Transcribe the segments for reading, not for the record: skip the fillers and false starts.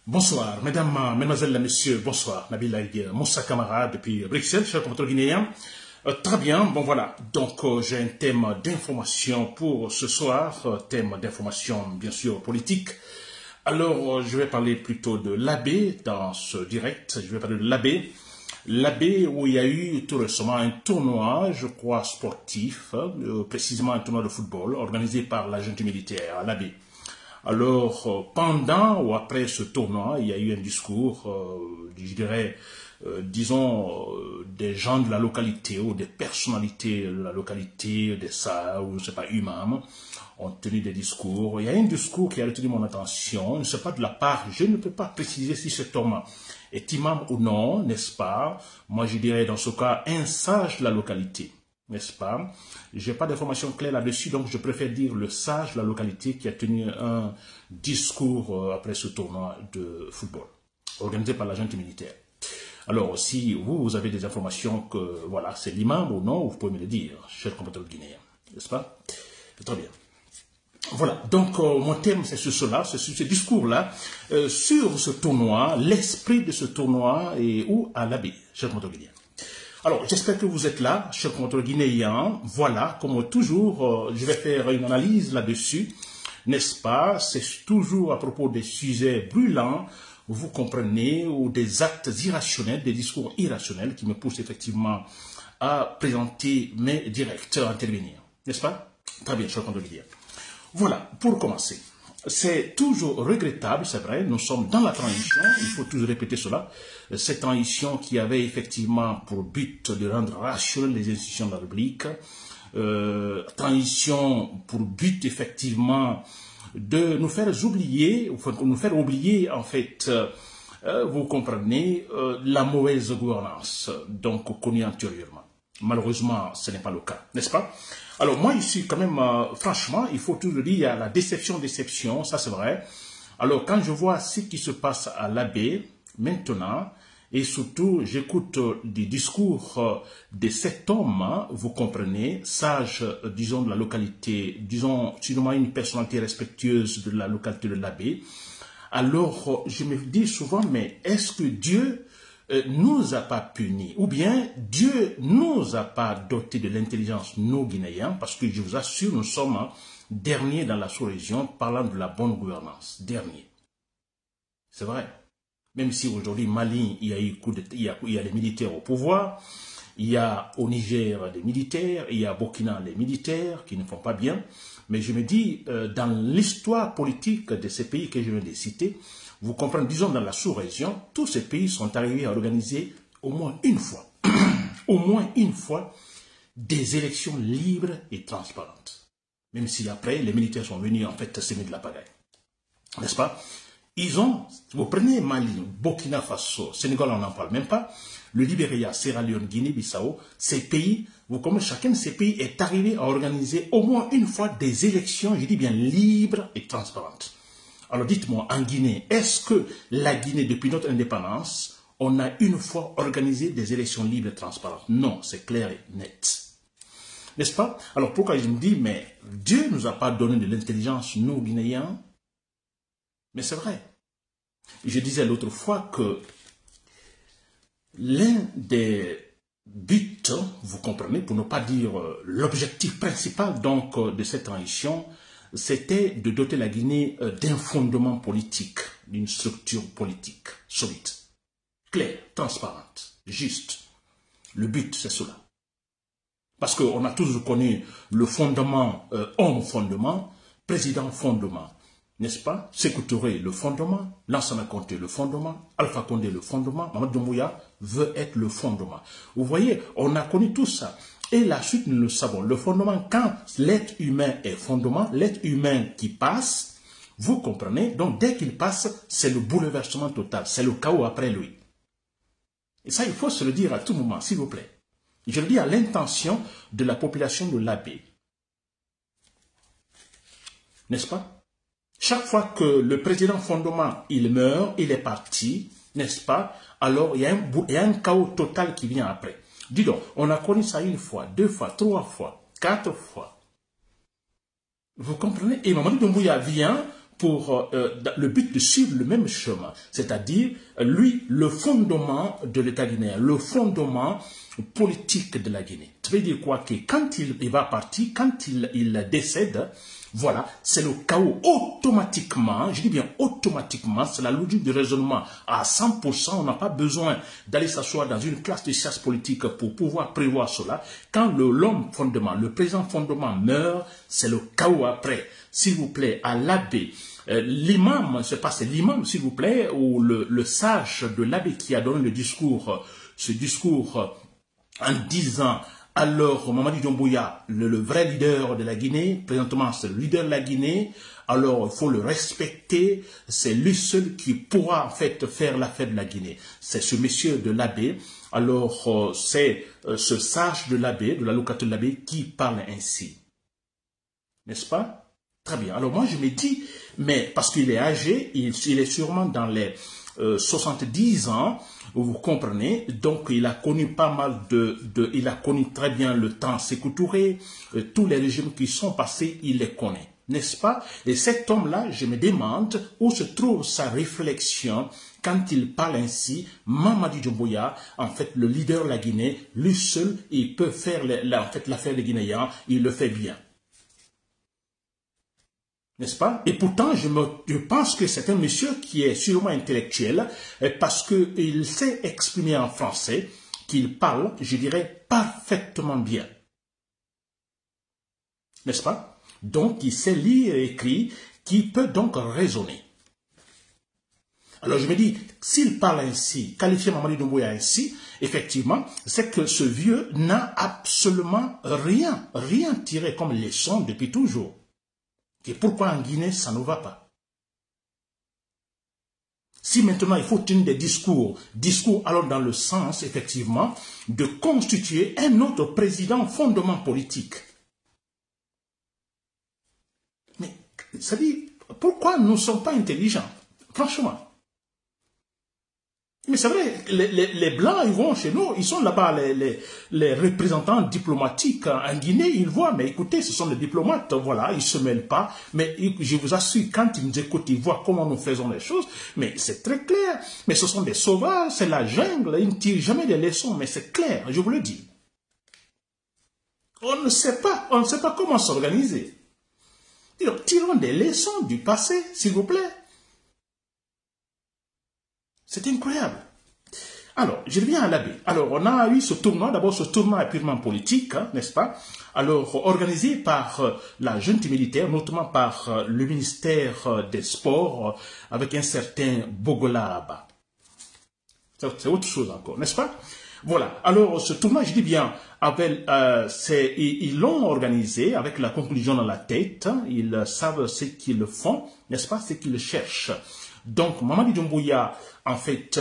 Bonsoir, mesdames, mesdemoiselles, messieurs, bonsoir. Nabil Aïe, Moussa Camara depuis Bruxelles, cher compatriote guinéen. Très bien, bon voilà, donc j'ai un thème d'information pour ce soir, thème d'information bien sûr politique. Alors je vais parler plutôt de l'AB dans ce direct, je vais parler de l'AB. L'AB où il y a eu tout récemment un tournoi, je crois sportif, précisément un tournoi de football organisé par la junte militaire, l'AB. Alors, pendant ou après ce tournoi, il y a eu un discours, je dirais, des gens de la localité ou des personnalités de la localité, des Sahara ou je ne sais pas, imams, ont tenu des discours. Il y a un discours qui a retenu mon attention, je ne sais pas de la part, je ne peux pas préciser si cet homme est imam ou non, n'est-ce pas? Moi, je dirais dans ce cas, un sage de la localité. N'est-ce pas? Je n'ai pas d'informations claires là-dessus, donc je préfère dire le sage de la localité qui a tenu un discours après ce tournoi de football, organisé par la junte militaire. Alors, si vous avez des informations que, voilà, c'est l'imam ou non, vous pouvez me le dire, cher compatriote guinéen, n'est-ce pas? Très bien. Voilà, donc mon thème c'est sur cela, c'est sur ce discours-là, sur ce tournoi, l'esprit de ce tournoi et où à l'AB, cher compatriote guinéen. Alors, j'espère que vous êtes là, chers compatriotes guinéens. Voilà, comme toujours, je vais faire une analyse là-dessus, n'est-ce pas? C'est toujours à propos des sujets brûlants, vous comprenez, ou des actes irrationnels, des discours irrationnels qui me poussent effectivement à présenter mes directeurs à intervenir, n'est-ce pas? Très bien, chers compatriotes guinéens. Voilà, pour commencer. C'est toujours regrettable, c'est vrai, nous sommes dans la transition, il faut toujours répéter cela, cette transition qui avait effectivement pour but de rendre rationnelles les institutions de la République, transition pour but effectivement de nous faire oublier, en fait, vous comprenez, la mauvaise gouvernance, donc connue antérieurement. Malheureusement, ce n'est pas le cas, n'est-ce pas? Alors moi ici, quand même, franchement, il faut toujours dire, il y a la déception, ça c'est vrai. Alors quand je vois ce qui se passe à l'AB maintenant, et surtout j'écoute des discours de cet homme, vous comprenez, sage, disons, de la localité, disons, sûrement une personnalité respectueuse de la localité de l'AB, alors je me dis souvent, mais est-ce que Dieu nous a pas punis, ou bien Dieu nous a pas doté de l'intelligence, nous Guinéens, parce que je vous assure, nous sommes derniers dans la sous-région parlant de la bonne gouvernance, dernier. C'est vrai. Même si aujourd'hui, Mali, il y a eu il y a des militaires au pouvoir, il y a au Niger des militaires, il y a au Burkina des militaires qui ne font pas bien, mais je me dis, dans l'histoire politique de ces pays que je viens de citer, vous comprenez, disons dans la sous-région, tous ces pays sont arrivés à organiser au moins une fois, des élections libres et transparentes. Même si après, les militaires sont venus en fait semer de la pagaille. N'est-ce pas? Vous prenez Mali, Burkina Faso, Sénégal, on n'en parle même pas, le Libéria, Sierra Leone, Guinée-Bissau, ces pays, vous comprenez, chacun de ces pays est arrivé à organiser au moins une fois des élections, je dis bien libres et transparentes. Alors dites-moi, en Guinée, est-ce que la Guinée, depuis notre indépendance, on a une fois organisé des élections libres et transparentes? Non, c'est clair et net. N'est-ce pas? Alors pourquoi je me dis, mais Dieu ne nous a pas donné de l'intelligence, nous Guinéens? Mais c'est vrai. Je disais l'autre fois que l'un des buts, vous comprenez, pour ne pas dire l'objectif principal donc de cette transition, c'était de doter la Guinée d'un fondement politique, d'une structure politique solide, claire, transparente, juste. Le but, c'est cela. Parce qu'on a toujours connu le fondement, homme fondement, président fondement. N'est-ce pas? Sékou Touré, le fondement, Lansana Conté, le fondement, Alpha Condé, le fondement, Mamadou Doumbouya veut être le fondement. Vous voyez, on a connu tout ça. Et la suite, nous le savons. Le fondement, quand l'être humain est fondement, l'être humain qui passe, vous comprenez, donc dès qu'il passe, c'est le bouleversement total, c'est le chaos après lui. Et ça, il faut se le dire à tout moment, s'il vous plaît. Je le dis à l'intention de la population de l'AB. N'est-ce pas? Chaque fois que le président fondement, il meurt, il est parti, n'est-ce pas? Alors, il y a un chaos total qui vient après. Dis donc, on a connu ça une fois, deux fois, trois fois, quatre fois. Vous comprenez? Et Mamadou Doumbouya vient pour le but de suivre le même chemin, c'est-à-dire, lui, le fondement de l'État guinéen, le fondement politique de la Guinée. Ça veut dire quoi? Que quand il va partir, quand il décède, voilà, c'est le chaos automatiquement, je dis bien automatiquement, c'est la logique du raisonnement à 100%, on n'a pas besoin d'aller s'asseoir dans une classe de sciences politiques pour pouvoir prévoir cela. Quand l'homme fondement, le président fondement meurt, c'est le chaos après. S'il vous plaît, à l'abbé, l'imam, je ne sais pas, c'est l'imam, s'il vous plaît, ou le sage de l'abbé qui a donné le discours, ce discours en disant, alors Mamadi Doumbouya, le vrai leader de la Guinée, présentement c'est le leader de la Guinée, alors il faut le respecter, c'est lui seul qui pourra en fait faire l'affaire de la Guinée. C'est ce monsieur de l'abbé, alors c'est ce sage de l'abbé, de la localité de l'abbé qui parle ainsi. N'est-ce pas? Très bien. Alors moi je me dis, mais parce qu'il est âgé, il est sûrement dans les 70 ans, vous comprenez, donc il a connu pas mal il a connu très bien le temps Sékou Touré, tous les régimes qui sont passés, il les connaît, n'est-ce pas? Et cet homme-là, je me demande où se trouve sa réflexion quand il parle ainsi, Mamadi Doumbouya, en fait le leader de la Guinée, lui seul, il peut faire en fait l'affaire des Guinéens, il le fait bien. N'est-ce pas? Et pourtant, je pense que c'est un monsieur qui est sûrement intellectuel parce qu'il sait exprimer en français, qu'il parle, je dirais, parfaitement bien. N'est-ce pas? Donc, il sait lire et écrire, qui peut donc raisonner. Alors, je me dis, s'il parle ainsi, qualifier Mamadi Doumbouya ainsi, effectivement, c'est que ce vieux n'a absolument rien tiré comme leçon depuis toujours. Et pourquoi en Guinée, ça ne va pas? Si maintenant il faut tenir des discours alors dans le sens, effectivement, de constituer un autre président fondement politique. Mais, ça dit, pourquoi nous ne sommes pas intelligents? Franchement. Mais c'est vrai, les Blancs, ils vont chez nous, ils sont là-bas, les représentants diplomatiques en Guinée, ils voient, mais écoutez, ce sont des diplomates, voilà, ils ne se mêlent pas, mais je vous assure, quand ils nous écoutent, ils voient comment nous faisons les choses, mais c'est très clair, mais ce sont des sauvages, c'est la jungle, ils ne tirent jamais des leçons, mais c'est clair, je vous le dis. On ne sait pas comment s'organiser. Tirons des leçons du passé, s'il vous plaît. C'est incroyable. Alors, je reviens à l'abbé. Alors, on a eu ce tournoi. D'abord, ce tournoi est purement politique, hein, n'est-ce pas? Alors, organisé par la junte militaire, notamment par le ministère des Sports, avec un certain Bogola là-bas. C'est autre chose encore, n'est-ce pas? Voilà. Alors, ce tournoi, je dis bien, ils l'ont organisé avec la conclusion dans la tête. Hein, ils savent ce qu'ils font, n'est-ce pas? Ce qu'ils cherchent. Donc, Mamadi Doumbouya, en fait,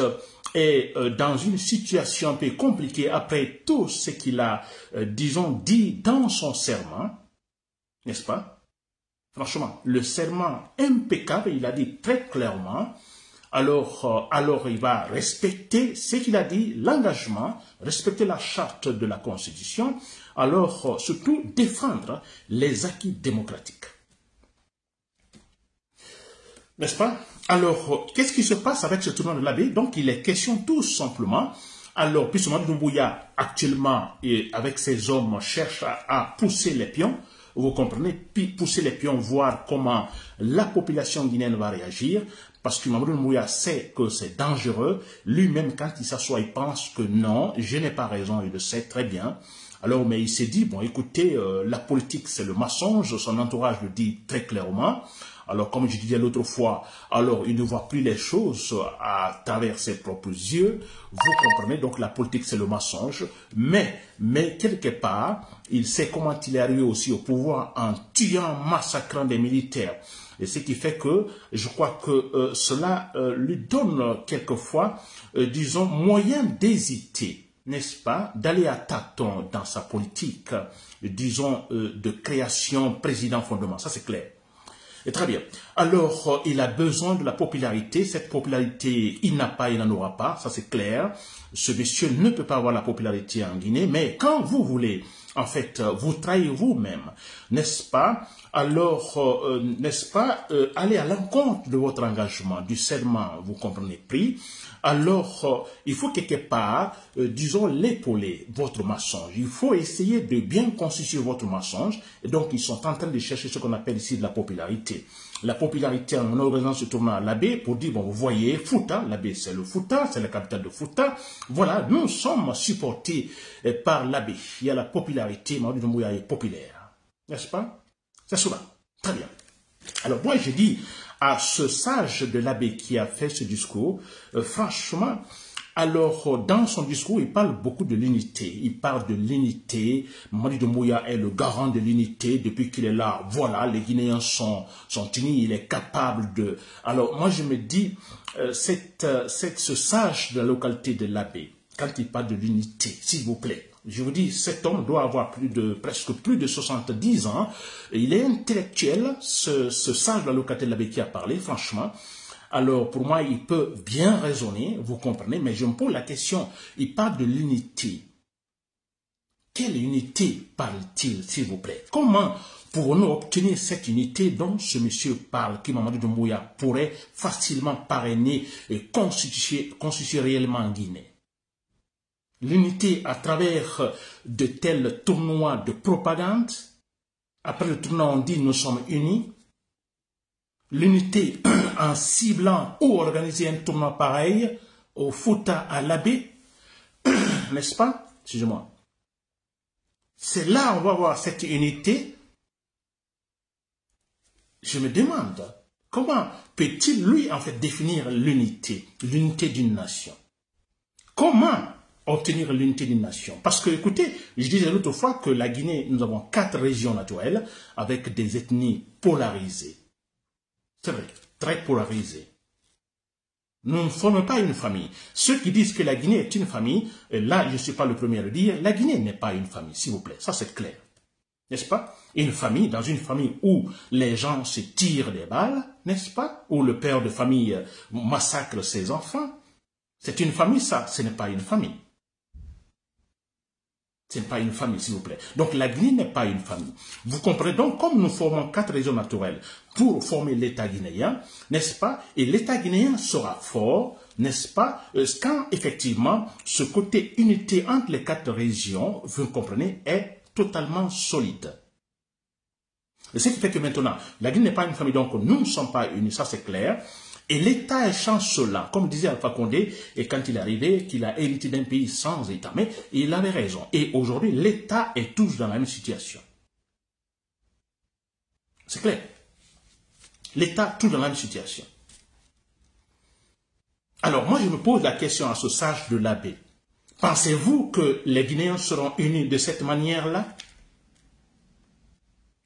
est dans une situation un peu compliquée après tout ce qu'il a, disons, dit dans son serment, n'est-ce pas? Franchement, le serment impeccable, il a dit très clairement, alors il va respecter ce qu'il a dit, l'engagement, respecter la charte de la Constitution, alors surtout défendre les acquis démocratiques. N'est-ce pas? Alors, qu'est-ce qui se passe avec ce tournoi de l'abbé? Donc, il est question tout simplement, alors, puisque Mamadi Doumbouya, actuellement, et avec ses hommes, cherche à pousser les pions, vous comprenez, puis pousser les pions, voir comment la population guinéenne va réagir, parce que Mamadi Doumbouya sait que c'est dangereux, lui-même, quand il s'assoit, il pense que non, je n'ai pas raison, il le sait très bien. Alors, mais il s'est dit, bon, écoutez, la politique, c'est le mensonge, son entourage le dit très clairement. Alors, comme je disais l'autre fois, alors il ne voit plus les choses à travers ses propres yeux. Vous comprenez, donc la politique, c'est le mensonge. Mais quelque part, il sait comment il est arrivé aussi au pouvoir en tuant, massacrant des militaires. Et ce qui fait que, je crois que cela lui donne quelquefois, disons, moyen d'hésiter, n'est-ce pas, d'aller à tâtons dans sa politique, disons, de création président fondement. Ça, c'est clair. Et très bien. Alors, il a besoin de la popularité. Cette popularité, il n'a pas, il n'en aura pas, ça c'est clair. Ce monsieur ne peut pas avoir la popularité en Guinée, mais quand vous voulez, en fait, vous trahir vous-même, n'est-ce pas? Alors, n'est-ce pas, aller à l'encontre de votre engagement, du serment, vous comprenez, pris. Alors, il faut quelque part, disons, l'épauler, votre mensonge. Il faut essayer de bien constituer votre mensonge. Et donc, ils sont en train de chercher ce qu'on appelle ici de la popularité. La popularité en organisant ce tournoi à l'Abbé pour dire, bon, vous voyez, Fouta, l'Abbé c'est le Fouta, c'est la capitale de Fouta. Voilà, nous sommes supportés par l'Abbé. Il y a la popularité, Mamadou Doumbouya est populaire. N'est-ce pas? C'est cela. Très bien. Alors, moi, je dis à ce sage de l'Abbé qui a fait ce discours, franchement, alors, dans son discours, il parle beaucoup de l'unité. Il parle de l'unité. Mamadou Doumbouya est le garant de l'unité. Depuis qu'il est là, voilà, les Guinéens sont unis. Il est capable de... Alors, moi, je me dis, ce sage de la localité de l'Abbé, quand il parle de l'unité, s'il vous plaît, je vous dis, cet homme doit avoir presque plus de 70 ans. Il est intellectuel, ce sage de la localité de l'Abbé qui a parlé, franchement. Alors, pour moi, il peut bien raisonner, vous comprenez, mais je me pose la question, il parle de l'unité. Quelle unité parle-t-il, s'il vous plaît? Comment pourrons-nous obtenir cette unité dont ce monsieur parle, qui Mamadou Doumbouya pourrait facilement parrainer et constituer réellement en Guinée? L'unité à travers de tels tournois de propagande. Après le tournoi, on dit nous sommes unis. L'unité en ciblant ou organiser un tournoi pareil au Fouta à l'Abbé, n'est-ce pas? Excusez-moi. C'est là on va voir cette unité. Je me demande, comment peut-il lui en fait définir l'unité d'une nation? Comment obtenir l'unité d'une nation? Parce que, écoutez, je disais l'autre fois que la Guinée, nous avons 4 régions naturelles avec des ethnies polarisées. C'est vrai, très polarisées. Nous ne formons pas une famille. Ceux qui disent que la Guinée est une famille, là, je ne suis pas le premier à le dire, la Guinée n'est pas une famille, s'il vous plaît. Ça, c'est clair. N'est-ce pas? Une famille, dans une famille où les gens se tirent des balles, n'est-ce pas? Où le père de famille massacre ses enfants. C'est une famille, ça. Ce n'est pas une famille. Ce n'est pas une famille, s'il vous plaît. Donc, la Guinée n'est pas une famille. Vous comprenez donc, comme nous formons 4 régions naturelles pour former l'État guinéen, n'est-ce pas? Et l'État guinéen sera fort, n'est-ce pas? Quand, effectivement, ce côté unité entre les 4 régions, vous comprenez, est totalement solide. Et ce qui fait que maintenant, la Guinée n'est pas une famille, donc nous ne sommes pas unis, ça c'est clair. Et l'État échange cela, comme disait Alpha Condé, et quand il est arrivé, qu'il a hérité d'un pays sans État. Mais il avait raison. Et aujourd'hui, l'État est tous dans la même situation. C'est clair. L'État tous dans la même situation. Alors, moi, je me pose la question à ce sage de l'Abbé. Pensez-vous que les Guinéens seront unis de cette manière-là?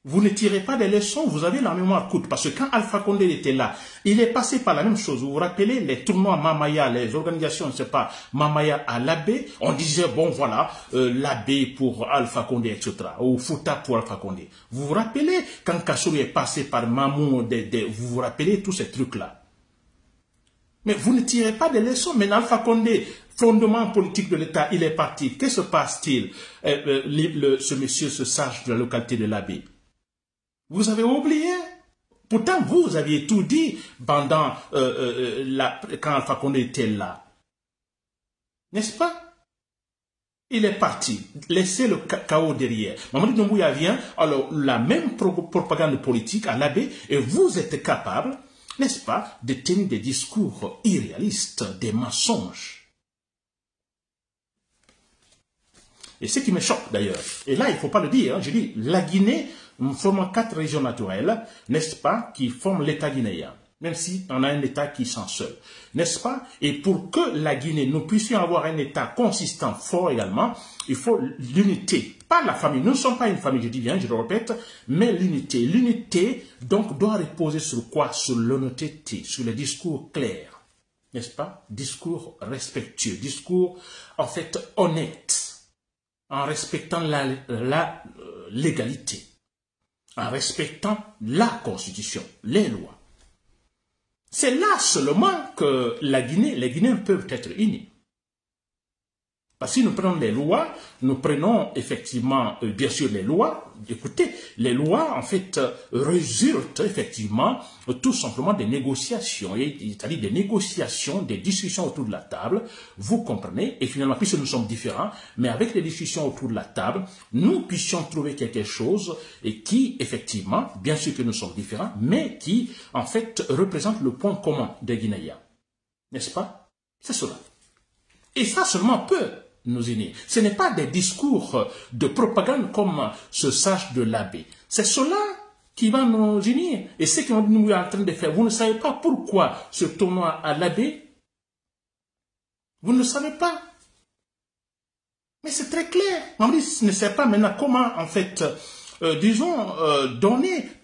Vous ne tirez pas des leçons, vous avez la mémoire courte. Parce que quand Alpha Condé était là, il est passé par la même chose. Vous vous rappelez les tournois Mamaya, les organisations, je ne sais pas, Mamaya à l'Abbé. On disait, bon voilà, l'Abbé pour Alpha Condé, etc. Ou Fouta pour Alpha Condé. Vous vous rappelez quand Kassouri est passé par Mamou, vous vous rappelez tous ces trucs-là. Mais vous ne tirez pas des leçons. Mais Alpha Condé, fondement politique de l'État, il est parti. Que se passe-t-il? Ce monsieur, ce sage de la localité de l'Abbé. Vous avez oublié? Pourtant, vous aviez tout dit pendant quand Alpha Condé était là. N'est-ce pas? Il est parti. Laissez le chaos derrière. Mamadou Doumbouya vient, alors la même propagande politique à l'Abbé, et vous êtes capable, n'est-ce pas, de tenir des discours irréalistes, des mensonges. Et ce qui me choque d'ailleurs, et là il ne faut pas le dire, hein, je dis, la Guinée, nous formons 4 régions naturelles, n'est-ce pas, qui forment l'État guinéen, même si on a un État qui s'en seul, n'est-ce pas? Et pour que la Guinée, nous puissions avoir un État consistant, fort également, il faut l'unité, pas la famille. Nous ne sommes pas une famille, je dis bien, je le répète, mais l'unité. L'unité, donc, doit reposer sur quoi? Sur l'honnêteté, sur les discours clairs, n'est-ce pas? Discours respectueux, discours, en fait, honnêtes, en respectant la légalité, en respectant la Constitution, les lois. C'est là seulement que les Guinéens peuvent être unis. Parce que si nous prenons les lois, nous prenons effectivement, bien sûr, les lois. Écoutez, les lois, en fait, résultent effectivement tout simplement des négociations, c'est-à-dire des négociations, des discussions autour de la table. Vous comprenez? Et finalement, puisque nous sommes différents, mais avec les discussions autour de la table, nous puissions trouver quelque chose et qui, effectivement, bien sûr que nous sommes différents, mais qui, en fait, représente le point commun des Guinéens. N'est-ce pas? C'est cela. Et ça seulement peut nous unir. Ce n'est pas des discours de propagande comme ce sage de l'abbé. C'est cela qui va nous unir. Et ce que nous sommes en train de faire, vous ne savez pas pourquoi ce tournoi à l'abbé? Vous ne savez pas. Mais c'est très clair. Maurice ne sait pas maintenant comment, en fait,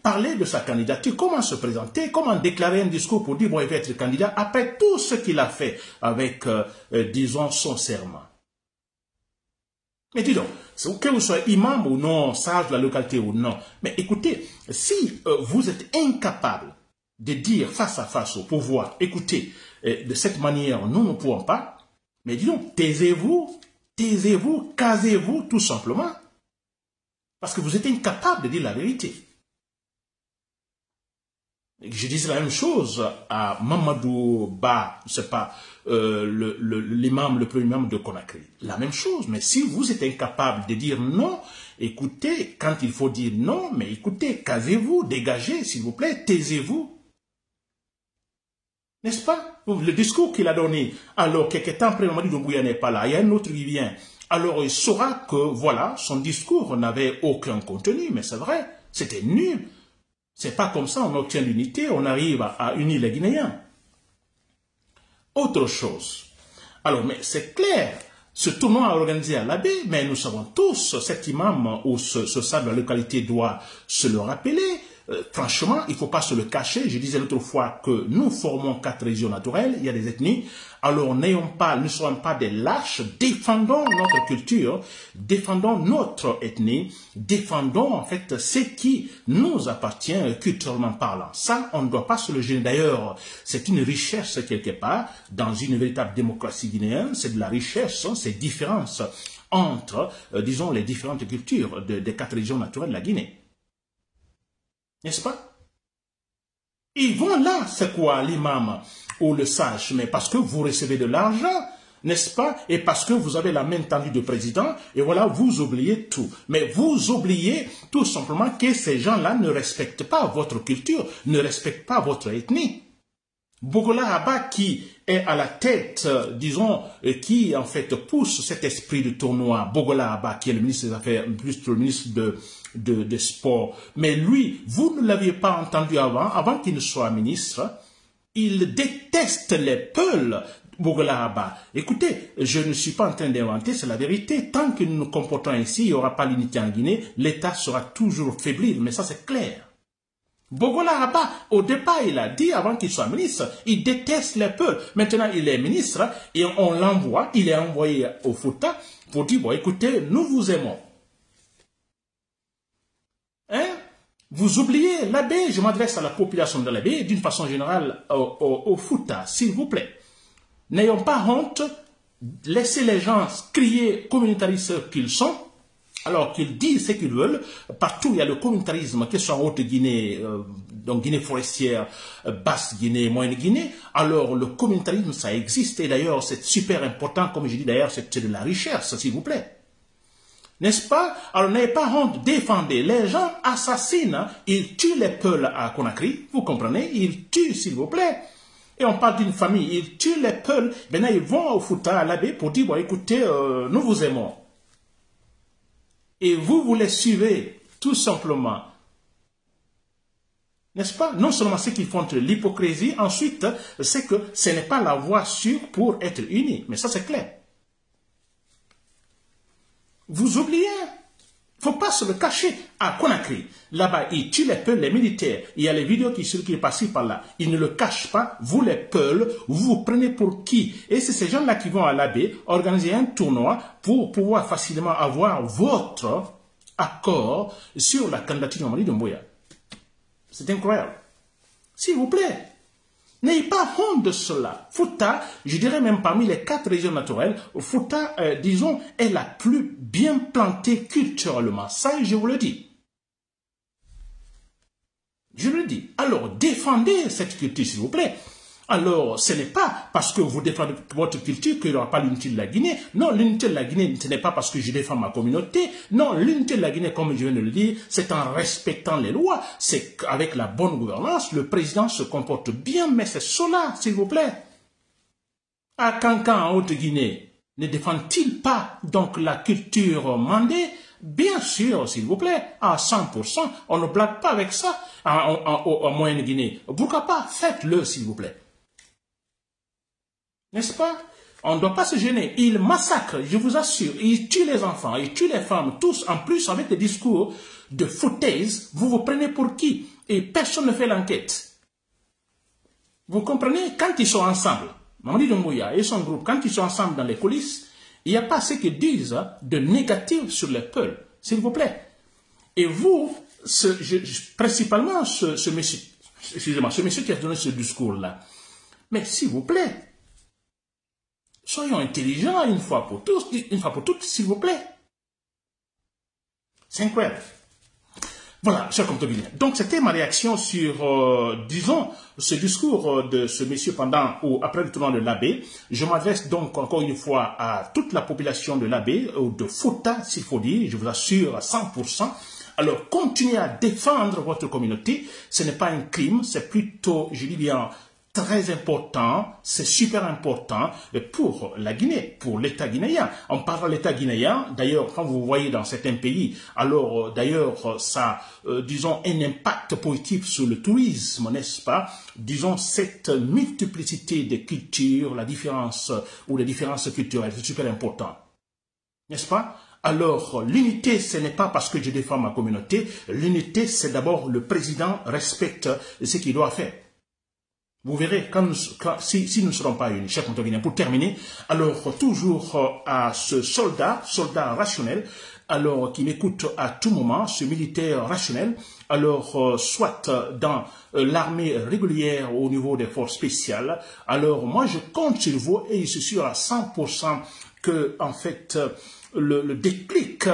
parler de sa candidature, comment se présenter, comment déclarer un discours pour dire, bon, il va être candidat, après tout ce qu'il a fait avec, disons, son serment. Mais dis donc, que vous soyez imam ou non, sage de la localité ou non, mais écoutez, si vous êtes incapable de dire face à face au pouvoir, écoutez, de cette manière, nous ne pouvons pas, mais dis donc, taisez-vous, casez-vous tout simplement, parce que vous êtes incapable de dire la vérité. Je disais la même chose à Mamadou Ba, je sais pas, l'imam, le premier imam de Conakry. La même chose, mais si vous êtes incapable de dire non, écoutez, quand il faut dire non, mais écoutez, casez-vous, dégagez, s'il vous plaît, taisez-vous. N'est-ce pas? Le discours qu'il a donné, alors quelques temps après, Mamadou Doumbouya n'est pas là, il y a un autre qui vient. Alors il saura que, voilà, son discours n'avait aucun contenu, mais c'est vrai, c'était nul. C'est pas comme ça, on obtient l'unité, on arrive à unir les Guinéens. Autre chose. Alors, mais c'est clair, ce tournoi a organisé à l'abbé, mais nous savons tous, cet imam ou ce sage de la localité doit se le rappeler. Franchement, il ne faut pas se le cacher. Je disais l'autre fois que nous formons 4 régions naturelles, il y a des ethnies. Alors, ne soyons pas des lâches, défendons notre culture, défendons notre ethnie, défendons en fait ce qui nous appartient culturellement parlant. Ça, on ne doit pas se le gêner. D'ailleurs, c'est une richesse quelque part dans une véritable démocratie guinéenne. C'est de la richesse, ces différences entre, disons, les différentes cultures des 4 régions naturelles de la Guinée. N'est-ce pas? Ils vont là, c'est quoi l'imam ou le sage? Mais parce que vous recevez de l'argent, n'est-ce pas? Et parce que vous avez la main tendue de président, et voilà, vous oubliez tout. Mais vous oubliez tout simplement que ces gens-là ne respectent pas votre culture, ne respectent pas votre ethnie. Bogola Abba qui est à la tête, disons, qui en fait pousse cet esprit de tournoi, Bogola Abba qui est le ministre des Affaires, plus le ministre de Sport, mais lui, vous ne l'aviez pas entendu avant qu'il ne soit ministre, il déteste les Peuls, Bogola Abba. Écoutez, je ne suis pas en train d'inventer, c'est la vérité, tant que nous nous comportons ainsi, il n'y aura pas l'unité en Guinée, l'État sera toujours faiblir, mais ça c'est clair. Bogola Abba, au départ, il a dit, avant qu'il soit ministre, il déteste les peuples. Maintenant, il est ministre et on l'envoie, il est envoyé au Fouta pour dire, bon, écoutez, nous vous aimons. Hein? Vous oubliez l'abbé, je m'adresse à la population de l'abbé, d'une façon générale au Fouta, s'il vous plaît. N'ayons pas honte, laissez les gens crier communautaristes qu'ils sont, alors qu'ils disent ce qu'ils veulent. Partout, il y a le communautarisme, que ce soit en Haute-Guinée, donc Guinée forestière, Basse-Guinée, Moyenne-Guinée. Alors, le communautarisme, ça existe. Et d'ailleurs, c'est super important. Comme je dis, d'ailleurs, c'est de la richesse, s'il vous plaît. N'est-ce pas? Alors, n'ayez pas honte, défendez. Les gens assassinent, ils tuent les Peuls à Conakry. Vous comprenez? Ils tuent, s'il vous plaît. Et on parle d'une famille. Ils tuent les Peuls. Maintenant, ils vont au Fouta, à l'abbé, pour dire, bon, écoutez, nous vous aimons. Et vous les suivez, tout simplement. N'est-ce pas? Non seulement ceux qui font de l'hypocrisie, ensuite, c'est que ce n'est pas la voie sûre pour être unis. Mais ça, c'est clair. Vous oubliez. Il ne faut pas se le cacher. À Conakry, là-bas, ils tuent les Peuls, les militaires. Il y a les vidéos qui circulent par-ci, par-là. Ils ne le cachent pas. Vous, les Peuls, vous vous prenez pour qui? Et c'est ces gens-là qui vont à l'abbé organiser un tournoi pour pouvoir facilement avoir votre accord sur la candidature de Mamadi Doumbouya. C'est incroyable. S'il vous plaît. N'ayez pas honte de cela. Fouta, je dirais même parmi les 4 régions naturelles, Fouta, disons, est la plus bien plantée culturellement. Ça, je vous le dis. Je le dis. Alors, défendez cette culture, s'il vous plaît. Alors, ce n'est pas parce que vous défendez votre culture qu'il n'y aura pas l'unité de la Guinée. Non, l'unité de la Guinée, ce n'est pas parce que je défends ma communauté. Non, l'unité de la Guinée, comme je viens de le dire, c'est en respectant les lois. C'est qu'avec la bonne gouvernance, le président se comporte bien, mais c'est cela, s'il vous plaît. À Cancan, en Haute-Guinée, ne défend-il pas donc la culture mandée? Bien sûr, s'il vous plaît, à 100%, on ne blague pas avec ça en Moyenne-Guinée. Pourquoi pas? Faites-le, s'il vous plaît. N'est-ce pas? On ne doit pas se gêner. Il massacre, je vous assure. Il tue les enfants, il tue les femmes, tous en plus avec des discours de foutaise. Vous vous prenez pour qui? Et personne ne fait l'enquête. Vous comprenez? Quand ils sont ensemble, Mamadi Doumbouya et son groupe, quand ils sont ensemble dans les coulisses, il n'y a pas ce qu'ils disent de négatif sur les peuples, s'il vous plaît. Et vous, principalement ce monsieur, excusez-moi, ce monsieur qui a donné ce discours-là, mais s'il vous plaît, soyons intelligents une fois pour toutes, s'il vous plaît. C'est incroyable. Voilà, chers compatriotes. Donc, c'était ma réaction sur, disons, ce discours de ce monsieur pendant ou après le tournoi de l'Abbé. Je m'adresse donc encore une fois à toute la population de l'Abbé, ou de Fouta, s'il faut dire, je vous assure à 100%. Alors, continuez à défendre votre communauté. Ce n'est pas un crime, c'est plutôt, je dis bien, très important, c'est super important pour la Guinée, pour l'État guinéen. On parle de l'État guinéen, d'ailleurs, quand vous voyez dans certains pays, alors d'ailleurs, ça, disons, un impact positif sur le tourisme, n'est-ce pas? Disons, cette multiplicité de cultures, la différence ou les différences culturelles, c'est super important. N'est-ce pas? Alors, l'unité, ce n'est pas parce que je défends ma communauté. L'unité, c'est d'abord le président respecte ce qu'il doit faire. Vous verrez, si nous ne serons pas unis, chers compatriotes, pour terminer, alors toujours à ce soldat rationnel, alors qui m'écoute à tout moment, ce militaire rationnel, alors soit dans l'armée régulière au niveau des forces spéciales, alors moi je compte sur vous et je suis sûr à 100% que, en fait, le déclic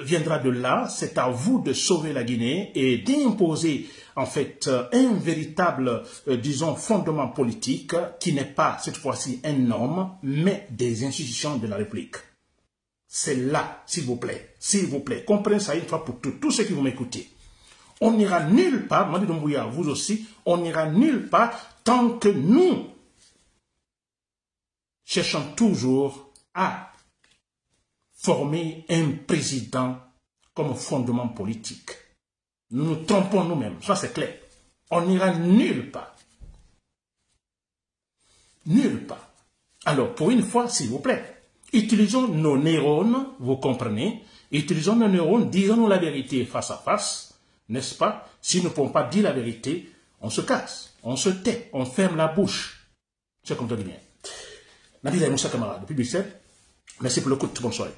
viendra de là. C'est à vous de sauver la Guinée et d'imposer en fait un véritable, disons, fondement politique qui n'est pas cette fois-ci un homme, mais des institutions de la République. C'est là, s'il vous plaît, comprenez ça une fois pour toutes, tous ceux qui vont m'écouter. On n'ira nulle part, Mamadi Doumbouya, vous aussi, on n'ira nulle part tant que nous cherchons toujours à former un président comme fondement politique. Nous nous trompons nous-mêmes, ça c'est clair. On n'ira nulle part. Nulle part. Alors, pour une fois, s'il vous plaît, utilisons nos neurones, vous comprenez, utilisons nos neurones, disons-nous la vérité face à face, n'est-ce pas? Si nous ne pouvons pas dire la vérité, on se casse, on se tait, on ferme la bouche. C'est comme ça que bien. Nabil Moussa Kamara, depuis Bruxelles, merci pour le coup de bonne soirée.